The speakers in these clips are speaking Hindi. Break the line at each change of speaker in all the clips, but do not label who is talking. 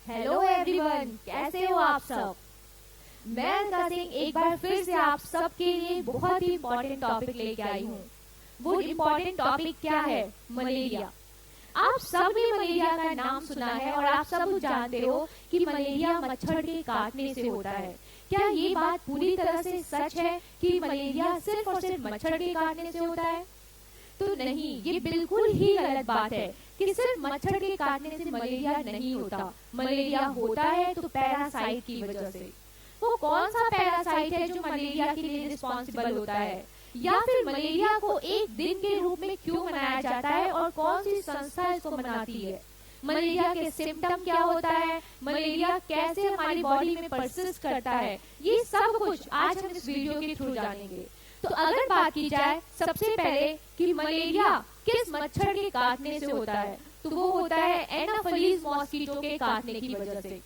हेलो एवरीवन, कैसे हो आप सब। मैं अलका सिंह एक बार फिर से आप सबके लिए बहुत ही इम्पोर्टेंट टॉपिक लेके आई हूँ। वो इम्पोर्टेंट टॉपिक क्या है? मलेरिया। आप सब ने मलेरिया का नाम सुना है और आप सब जानते हो कि मलेरिया मच्छर के काटने से होता है। क्या ये बात पूरी तरह से सच है कि मलेरिया सिर्फ और सिर्फ मच्छर के काटने से होता है? तो नहीं, ये बिल्कुल ही गलत बात है कि सिर्फ मच्छर के काटने से मलेरिया नहीं होता। मलेरिया होता है तो पैरासाइट की वजह से। वो कौन सा पैरासाइट है जो मलेरिया के लिए रिस्पॉन्सिबल होता है, या फिर मलेरिया को एक दिन के रूप में क्यों मनाया जाता है और कौन सी संस्था इसको मनाती है? मलेरिया के सिम्टम क्या होता है, मलेरिया कैसे हमारी बॉडी में परसिस्ट करता है, ये सब कुछ आज हम इस वीडियो के थ्रू जानेंगे। तो अगर बात की जाए सबसे पहले कि मलेरिया किस मच्छर के काटने से होता है, तो वो होता है एनाफिलीज मॉस्किटो के काटने की वजह से।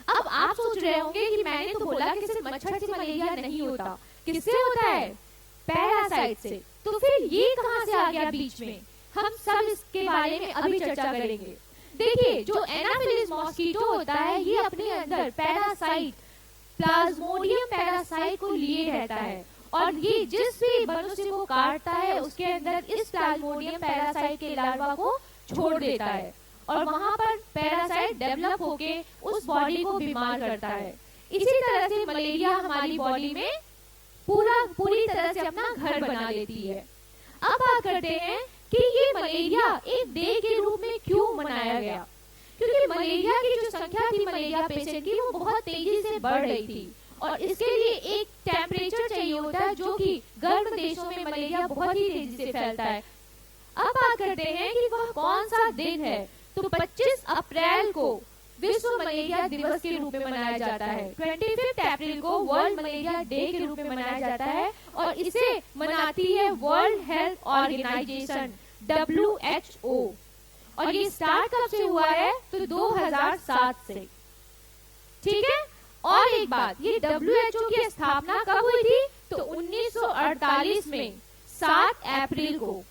अब आप सोच रहे होंगे कि मैंने तो बोला कि सिर्फ मच्छर से मलेरिया नहीं होता, किससे होता है? पैरासाइट से। तो फिर ये कहां से आ गया बीच में? हम सब इसके बारे में अभी चर्चा करेंगे। देखिए, जो एनाफिलीज मॉस्किटो होता है ये अपने अंदर पैरासाइट प्लाज्मोडियम पैरासाइट को लिए रहता है और ये जिस भी मनुष्य को काटता है उसके अंदर इस प्लाज्मोडियम पैरासाइट के लार्वा को छोड़ देता है और वहां पर पैरासाइट डेवलप होके उस बॉडी को बीमार करता है। इसी तरह से मलेरिया हमारी बॉडी में पूरी तरह से अपना घर बना लेती है। अब बात करते हैं कि ये मलेरिया एक डे के रूप में क्यों मनाया गया, क्योंकि मलेरिया की जो संख्या थी मलेरिया पेशेंट की वो बहुत तेजी से बढ़ रही थी और इसके लिए एक टेम्परेचर चाहिए होता है जो कि गर्म देशों में मलेरिया बहुत ही तेजी से फैलता है। अब बात करते हैं कि वह कौन सा दिन है। तो 25 अप्रैल को विश्व मलेरिया दिवस के रूप में मनाया जाता है। 25 अप्रैल को वर्ल्ड मलेरिया डे के रूप में मनाया जाता है और इसे मनाती है वर्ल्ड हेल्थ ऑर्गेनाइजेशन WHO। और ये स्टार्ट कब से हुआ है? तो 2007 से। ठीक है। और एक बात, ये WHO की स्थापना कब हुई थी? तो 1948 में 7 अप्रैल को।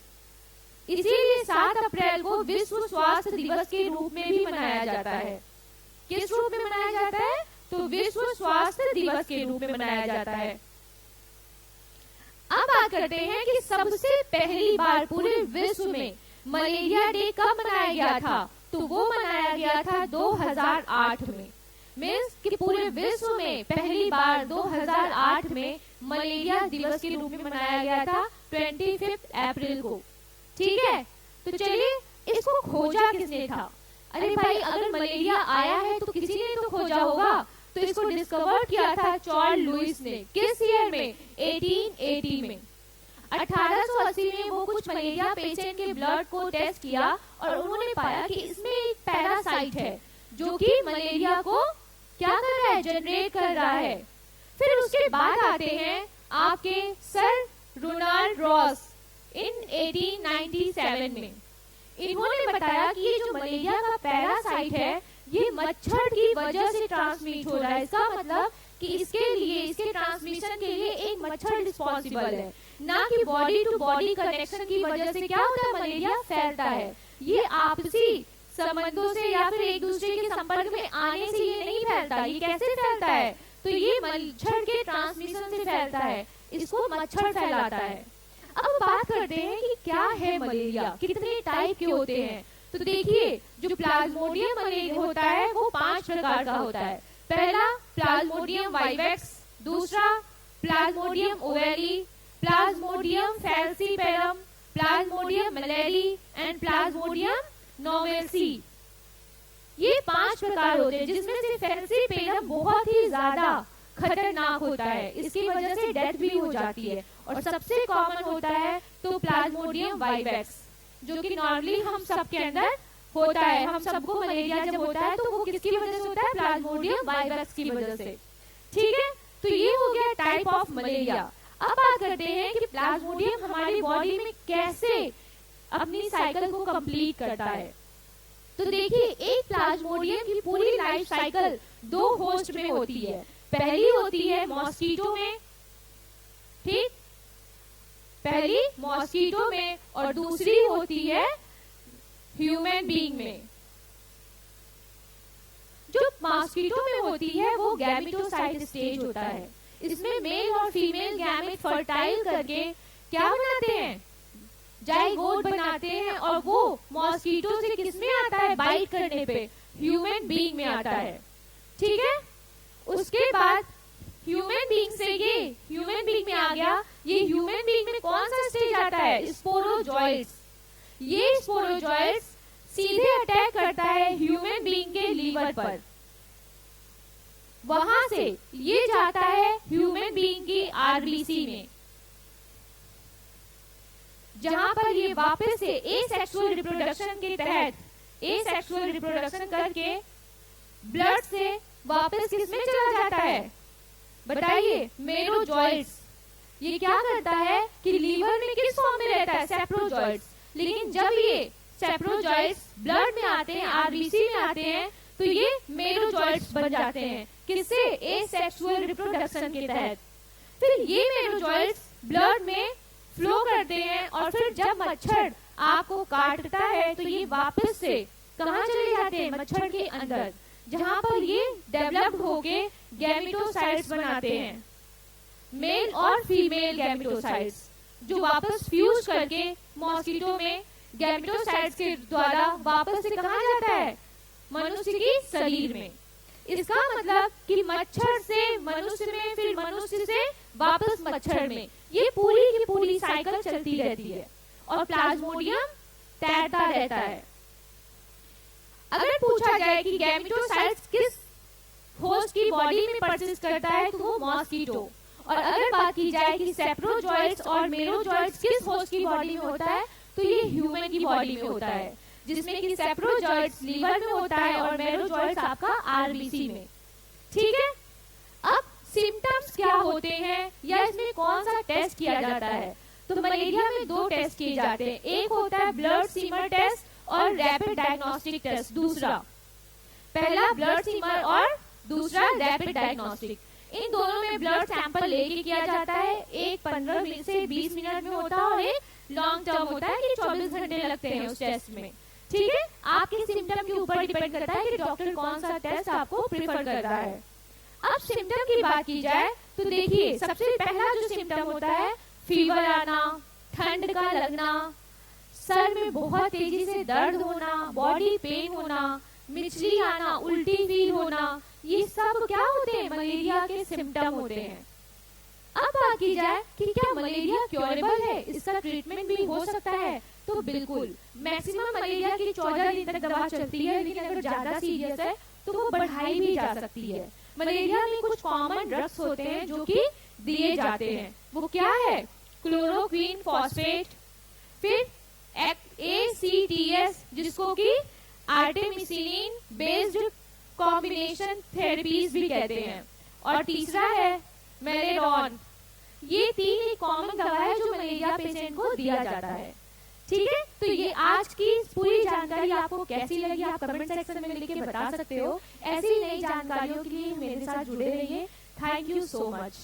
इसीलिए 7 अप्रैल को विश्व स्वास्थ्य दिवस के रूप में भी मनाया जाता है। किस रूप में मनाया जाता है? तो विश्व स्वास्थ्य दिवस के रूप में मनाया जाता है। अब बात करते हैं कि सबसे पहली बार पूरे विश्व में मलेरिया डे कब मनाया गया था? तो वो मनाया गया था 2008 में। मीन्स कि पूरे विश्व में पहली बार 2008 में मलेरिया दिवस के रूप में मनाया गया था 25 अप्रैल को। ठीक है। तो चलिए, इसको खोजा किसने था? अरे भाई, अगर मलेरिया आया है तो किसी ने तो खोजा होगा। तो इसको डिस्कवर किया था चार्ल्स लुईस ने। किस ईयर में? 1880 में। 1880 में वो कुछ मलेरिया पेशेंट के ब्लड को टेस्ट किया और उन्होंने पाया कि इसमें एक पैरासाइट है जो कि मलेरिया को क्या कर रहा है? जनरेट कर रहा है। फिर उसके बाद आते हैं आपके सर रोनाल्ड रॉस इन 1897 में। इन्होंने बताया कि ये जो मलेरिया का पैरासाइट है ये मच्छर की वजह से ट्रांसमिट हो रहा है। इसका मतलब कि इसके ट्रांसमिशन के लिए एक मच्छर रिस्पॉन्सिबल है, ना कि बॉडी टू बॉडी कनेक्शन की वजह से क्या होता है? मलेरिया फैलता है। ये आपसी संबंधों से या फिर एक दूसरे के संपर्क में आने से ये नहीं फैलता। ये कैसे फैलता है? तो ये मच्छर के ट्रांसमिशन से फैलता है। इसको मच्छर फैलाता है। अब बात करते हैं कि क्या है मलेरिया, कितने टाइप के होते हैं। तो देखिए, जो प्लाज्मोडियम मलेरिया होता है वो 5 प्रकार का होता है। पहला प्लाज्मोडियम वाइवेक्स, दूसरा plasmodium ovale, plasmodium falciparum, plasmodium malariae and plasmodium knowlesi. ये 5 प्रकार होते हैं जिसमें से फैल्सीपेरम बहुत ही ज्यादा खतरनाक होता है। इसकी वजह से डेथ भी हो जाती है। और सबसे कॉमन होता है तो प्लाज्मोडियम वाइवेक्स, जो कि नॉर्मली हम सबके अंदर होता है। हम सबको मलेरिया जब होता है तो वो किसकी वजह से होता है? प्लाज्मोडियम वाइवेक्स की वजह से। ठीक है। तो ये हो गया टाइप ऑफ मलेरिया। अब बात करते हैं कि प्लाज्मोडियम हमारी बॉडी में कैसे अपनी साइकिल को कंप्लीट करता है। तो देखिए, एक प्लाज्मोडियम की पूरी लाइफ साइकिल 2 होस्ट में होती है। पहली होती है मॉस्किटो में, ठीक, पहली मॉस्किटो में, और दूसरी होती है ह्यूमन बीइंग में। मॉस्किटो में होती है वो गैमेटोसाइट स्टेज होता है। इसमें मेल और फीमेल गैमेट फर्टाइल करके क्या बनाते हैं, जाइगोट बनाते हैं, और वो मॉस्किटो से किसमें आता है, बाइट करने पे ह्यूमन बीइंग में आता है। ठीक है, उसके बाद ह्यूमन बीइंग से ये ह्यूमन बीइंग में आ गया। ये ह्यूमन बीइंग में कौन सा स्टेज आता है, स्पोरोजॉइट्स। ये स्पोरोजॉइट्स सीधे अटैक करता है ह्यूमन बीइंग के लीवर पर, वहां से ये जाता है ह्यूमन बीइंग की आरबीसी में, जहां पर ये वापस से एसेक्सुअल रिप्रोडक्शन के तहत एसेक्सुअल रिप्रोडक्शन करके ब्लड से वापस किसमें चला जाता है, बताइए, मेरोजॉइट्स। ये क्या करता है कि लीवर में किस फॉर्म में रहता है, सेप्रोजॉइट्स। लेकिन जब ये सेप्रोजॉइट्स ब्लड में आते हैं, आरबीसी में आते हैं, तो ये मेरोजॉइट्स बन जाते हैं, किससे, एसेक्सुअल रिप्रोडक्शन के तहत। फिर ये मेरोजॉइट्स ब्लड में फ्लो करते हैं, और फिर जब मच्छर आपको काटता है तो ये वापस से कहाँ चले जाते हैं, मच्छर के अंदर, जहां पर ये डेवलप्ड होके गैमेटोसाइट्स बनाते हैं, मेल और फीमेल गैमेटोसाइट्स, जो वापस फ्यूज करके मॉस्किटो में गैमेटोसाइट्स के द्वारा वापस से कहाँ जाता है, मनुष्य की शरीर में। इसका मतलब कि मच्छर से मनुष्य में, फिर मनुष्य से वापस मच्छर में, ये पूरी की पूरी साइकिल चलती रहती है, और प्लाज्मोडियम तैरता रहता है। अगर पूछा जाए कि गैमेटोसाइट्स किस होस्ट की बॉडी में परसिस्ट करता है, तो वो मॉस्किटो। और अगर बात की जाए कि सेप्रोजॉइट्स और मेरोजॉइट्स किस होस्ट की बॉडी में होता है, तो ये ह्यूमन की बॉडी में होता है, जिसमें कि सेप्रोजॉइट्स लीवर में होता है और मेरोजॉइट्स आपका आरबीसी में। ठीक है, अब सिम्टम्स क्या होते हैं, या इसमें कौन सा टेस्ट किया जाता है, तो मलेरिया में 2 टेस्ट किए जाते हैं। एक होता है ब्लड सीमर टेस्ट और रैपिड डायग्नोस्टिक टेस्ट। दूसरा, पहला ब्लड सीमर और दूसरा रैपिड डायग्नोस्टिक। इन दोनों में ब्लड सैंपल लेके किया जाता है। एक 15 मिनट से 20 मिनट में होता है, और एक लॉन्ग टर्म होता है कि 24 घंटे लगते हैं उस टेस्ट में। ठीक है, आपके सिम्टम के ऊपर डिपेंड करता है कि डॉक्टर कौन सा टेस्ट आपको प्रेफर कर रहा है। अब सिम्टम की बात की जाए तो देखिए, सबसे पहला जो सिम्टम होता है, फीवर आना, ठंड का लगना, सर में बहुत तेजी से दर्द होना, बॉडी पेन होना, मिचली आना, उल्टी फील होना, ये सब क्या होते हैं, मलेरिया के सिम्टम होते हैं। अब बात की जाए कि क्या मलेरिया क्योरेबल है, इसका ट्रीटमेंट भी हो सकता है, तो बिल्कुल। मैक्सिमम मलेरिया की 14 दिन तक दवा चलती है, लेकिन अगर ज्यादा सीरियस है तो वो बढ़ाई भी जा सकती है। मलेरिया में कुछ कॉमन ड्रग्स होते हैं जो कि दिए जाते हैं, वो क्या है, क्लोरोक्वीन फॉस्फेट, फिर ACTS, जिसको कि आर्टेमिसिनिन बेस्ड कॉम्बिनेशन थेरेपीज भी कहते हैं, और तीसरा है मेलेरॉन। ये 3 कॉमन दवा है जो मलेरिया पेशेंट को दिया जाता है। ठीक है, तो ये आज की पूरी जानकारी आपको कैसी लगी, आप कमेंट सेक्शन में लिख के बता सकते हो। ऐसी नई जानकारियों के लिए मेरे साथ जुड़े रहिए। Thank you so much.